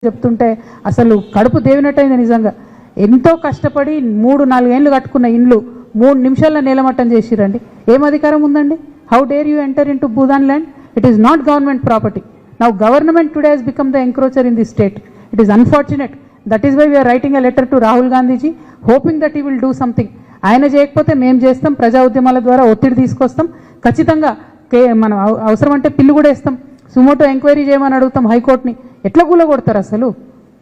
చెప్తుంటే అసలు కడుపు దేవినట్టయింది నిజంగా. ఎంతో కష్టపడి 3-4 ఏళ్ళు కట్టుకున్న ఇండ్లు 3 నిమిషాల్లో నేలమట్టం చేసిరండి. ఏం అధికారం ఉందండి? How dare you enter into Bhoodan land? It is not government property. Now government today has become the encroacher in the state. It is unfortunate. That is why we are writing a letter to Rahul Gandhiji hoping that he will do something. ఆయన చేయకపోతే మేము చేస్తాం, ప్రజా ఉద్యమాల ద్వారా ఒత్తిడి తీసుకొస్తాం. ఖచ్చితంగా మనం అవసరం అంటే పిల్లు కూడా ఇస్తాం, సుమోటో ఎంక్వైరీ చేయమని అడుగుతాం హైకోర్టుని. ఎట్లా కూలగొడతారు? అసలు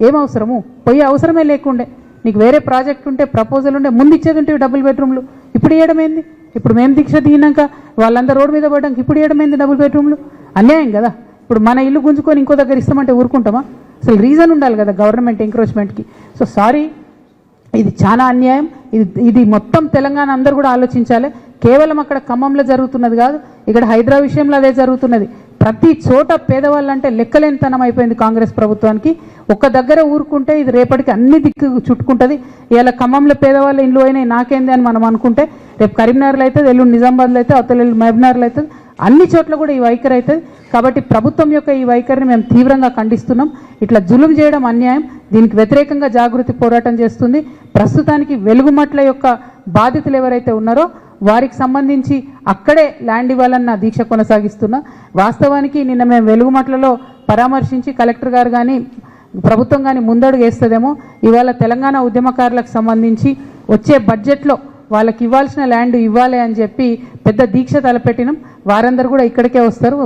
ఏం అవసరము? పోయే అవసరమే లేకుండే. నీకు వేరే ప్రాజెక్ట్ ఉంటే ప్రపోజల్ ఉండే ముందు ఇచ్చేది ఉంటే డబుల్ బెడ్రూమ్లు. ఇప్పుడు ఇవ్వడమేంది? ఇప్పుడు మేము దీక్ష దిగినాక వాళ్ళందరూ రోడ్డు మీద పడ్డాక ఇప్పుడు ఇవ్వడమేంది డబుల్ బెడ్రూమ్లు? అన్యాయం కదా. ఇప్పుడు మన ఇల్లు గుంజుకొని ఇంకో దగ్గర ఇస్తామంటే ఊరుకుంటామా? అసలు రీజన్ ఉండాలి కదా గవర్నమెంట్ ఎంక్రోచ్మెంట్కి. సో సారీ, ఇది చాలా అన్యాయం. ఇది మొత్తం తెలంగాణ అందరూ కూడా ఆలోచించాలి. కేవలం అక్కడ ఖమ్మంలో జరుగుతున్నది కాదు, ఇక్కడ హైదరాబాద్ విషయంలో అదే జరుగుతున్నది. ప్రతి చోట పేదవాళ్ళంటే లెక్కలేనితనం అయిపోయింది కాంగ్రెస్ ప్రభుత్వానికి. ఒక్క దగ్గర ఊరుకుంటే ఇది రేపటికి అన్ని దిక్కు చుట్టుకుంటుంది. ఇలా ఖమ్మంలో పేదవాళ్ళ ఇండ్లు అయినాయి నాకేంది అని మనం అనుకుంటే రేపు కరీంనగర్లో అవుతుంది, ఎల్లుండి నిజామాబాద్లో అవుతుంది, అవతల మహబూబ్నగర్లో అవుతుంది, అన్ని చోట్ల కూడా ఈ వైఖరి అవుతుంది. కాబట్టి ప్రభుత్వం యొక్క ఈ వైఖరిని మేము తీవ్రంగా ఖండిస్తున్నాం. ఇట్లా జులుం చేయడం అన్యాయం. దీనికి వ్యతిరేకంగా జాగృతి పోరాటం చేస్తుంది. ప్రస్తుతానికి వెలుగుమట్ల యొక్క బాధితులు ఎవరైతే ఉన్నారో వారికి సంబంధించి అక్కడే ల్యాండ్ ఇవ్వాలన్న దీక్ష కొనసాగిస్తున్నా. వాస్తవానికి నిన్న మేము వెలుగుమట్లలో పరామర్శించి కలెక్టర్ గారు కానీ ప్రభుత్వం కానీ ముందడుగు వేస్తుందేమో. ఇవాళ తెలంగాణ ఉద్యమకారులకు సంబంధించి వచ్చే బడ్జెట్లో వాళ్ళకి ఇవ్వాల్సిన ల్యాండ్ ఇవ్వాలి అని చెప్పి పెద్ద దీక్ష తలపెట్టినాం. వారందరూ కూడా ఇక్కడికే వస్తారు,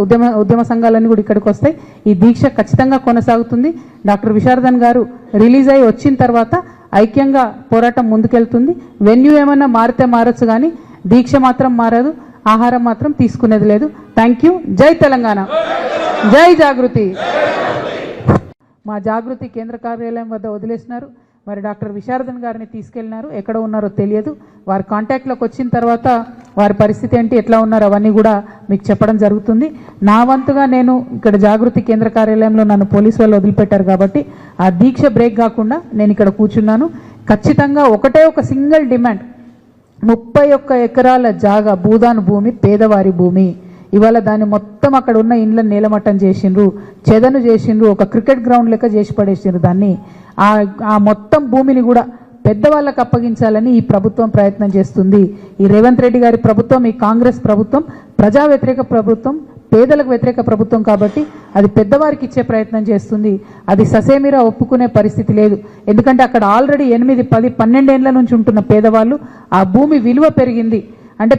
ఉద్యమ సంఘాలన్నీ కూడా ఇక్కడికి వస్తాయి. ఈ దీక్ష ఖచ్చితంగా కొనసాగుతుంది. డాక్టర్ విశారదన్ గారు రిలీజ్ అయ్యి వచ్చిన తర్వాత ఐక్యంగా పోరాటం ముందుకెళ్తుంది. వెన్యూ ఏమన్నా మారితే మారచ్చు కానీ దీక్ష మాత్రం మారదు, ఆహారం మాత్రం తీసుకునేది లేదు. Thank you. జై తెలంగాణ, జై జాగృతి. మా జాగృతి కేంద్ర కార్యాలయం వద్ద వదిలేసినారు. మరి డాక్టర్ విశారదన్ గారిని తీసుకెళ్ళినారు. ఎక్కడ ఉన్నారో తెలియదు. వారి కాంటాక్ట్లోకి వచ్చిన తర్వాత వారి పరిస్థితి ఏంటి, ఎట్లా ఉన్నారో అవన్నీ కూడా మీకు చెప్పడం జరుగుతుంది. నా వంతుగా నేను ఇక్కడ జాగృతి కేంద్ర కార్యాలయంలో నన్ను పోలీసు వాళ్ళు వదిలిపెట్టారు కాబట్టి ఆ దీక్ష బ్రేక్ కాకుండా నేను ఇక్కడ కూర్చున్నాను. ఖచ్చితంగా ఒకటే ఒక సింగిల్ డిమాండ్, 31 ఎకరాల జాగా భూదాన్ భూమి పేదవారి భూమి. ఇవాళ దాన్ని మొత్తం అక్కడ ఉన్న ఇండ్లను నేలమట్టం చేసిండ్రు, చెదను చేసిండ్రు, ఒక క్రికెట్ గ్రౌండ్ లెక్క చేసి పడేసిండ్రు దాన్ని. ఆ మొత్తం భూమిని కూడా పెద్దవాళ్ళకు అప్పగించాలని ఈ ప్రభుత్వం ప్రయత్నం చేస్తుంది. ఈ రేవంత్ రెడ్డి గారి ప్రభుత్వం, ఈ కాంగ్రెస్ ప్రభుత్వం ప్రజా వ్యతిరేక ప్రభుత్వం, పేదలకు వ్యతిరేక ప్రభుత్వం కాబట్టి అది పెద్దవారికి ఇచ్చే ప్రయత్నం చేస్తుంది. అది ససేమిరా ఒప్పుకునే పరిస్థితి లేదు. ఎందుకంటే అక్కడ ఆల్రెడీ 8, 10, 12 ఏళ్ల నుంచి ఉంటున్న పేదవాళ్ళు ఆ భూమి విలువ పెరిగింది అంటే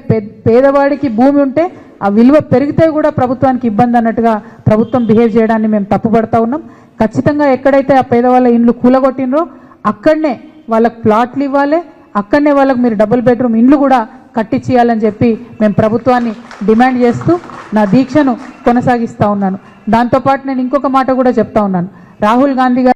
పేదవాడికి భూమి ఉంటే ఆ విలువ పెరిగితే కూడా ప్రభుత్వానికి ఇబ్బంది అన్నట్టుగా ప్రభుత్వం బిహేవ్ చేయడాన్ని మేము తప్పుపడతా ఉన్నాం. ఖచ్చితంగా ఎక్కడైతే ఆ పేదవాళ్ళ ఇండ్లు కూలగొట్టినరో అక్కడనే వాళ్ళకి ప్లాట్లు ఇవ్వాలి, అక్కడనే వాళ్ళకి మీరు డబుల్ బెడ్రూమ్ ఇండ్లు కూడా కట్టించేయాలని చెప్పి మేము ప్రభుత్వాన్ని డిమాండ్ చేస్తూ నా దీక్షను కొనసాగిస్తూ ఉన్నాను. దాంతోపాటు నేను ఇంకొక మాట కూడా చెప్తా ఉన్నాను. రాహుల్ గాంధీ గారు